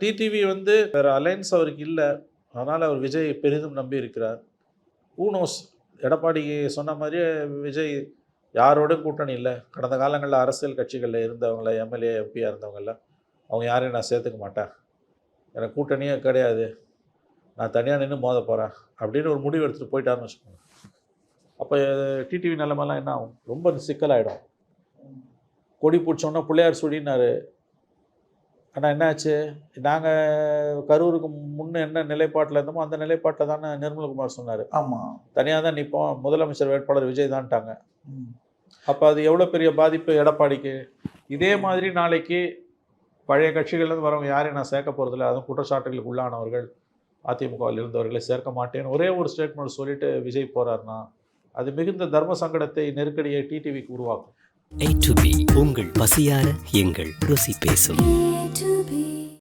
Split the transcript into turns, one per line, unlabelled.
TTV வந்து வேறு alliance அவருக்கு இல்லை, அதனால் அவர் விஜய் பெரிதும் நம்பி இருக்கிறார். ஊனோஸ் எடப்பாடி சொன்ன மாதிரியே விஜய் யாரோடும் கூட்டணி இல்லை. கடந்த காலங்களில் அரசியல் கட்சிகளில் இருந்தவங்கள, எம்எல்ஏ எம்பியாக இருந்தவங்கள அவங்க யாரையும் நான் சேர்த்துக்க மாட்டேன், எனக்கு கூட்டணியே கிடையாது, நான் தனியாக நின்று மோத போகிறேன் அப்படின்னு ஒரு முடிவு எடுத்துகிட்டு போயிட்டாருன்னு வச்சுக்கோங்க. அப்போ டிடிவி நிலைமைலாம் என்ன ஆகும்? ரொம்ப சிக்கலாகிடும். கொடி பிடிச்சோன்னா பிள்ளையார் சுடினார். ஆனால் என்னாச்சு? நாங்கள் கரூருக்கு முன்னே என்ன நிலைப்பாட்டில் இருந்தோமோ அந்த நிலைப்பாட்டில் தானே நிர்மல்குமார் சொன்னார்.
ஆமாம்,
தனியாக தான் நிற்போம், முதலமைச்சர் வேட்பாளர் விஜய் தான்ட்டாங்க. அப்போ அது எவ்வளோ பெரிய பாதிப்பு எடப்பாடிக்கு. இதே மாதிரி நாளைக்கு பழைய கட்சிகள்லேருந்து வரவங்க யாரையும் நான் சேர்க்க போகிறதில்ல, அதுவும் குற்றச்சாட்டுகளுக்கு உள்ளானவர்கள், அதிமுகவில் இருந்தவர்களை சேர்க்க மாட்டேன்னு ஒரே ஒரு ஸ்டேட்மெண்ட் சொல்லிட்டு விஜய் போகிறாருன்னா அது மிகுந்த தர்ம சங்கடத்தை, நெருக்கடியை டிடிவிக்கு உருவாக்கும்.
A to B உங்கள் பசியார எங்கள் ருசி பேசும்.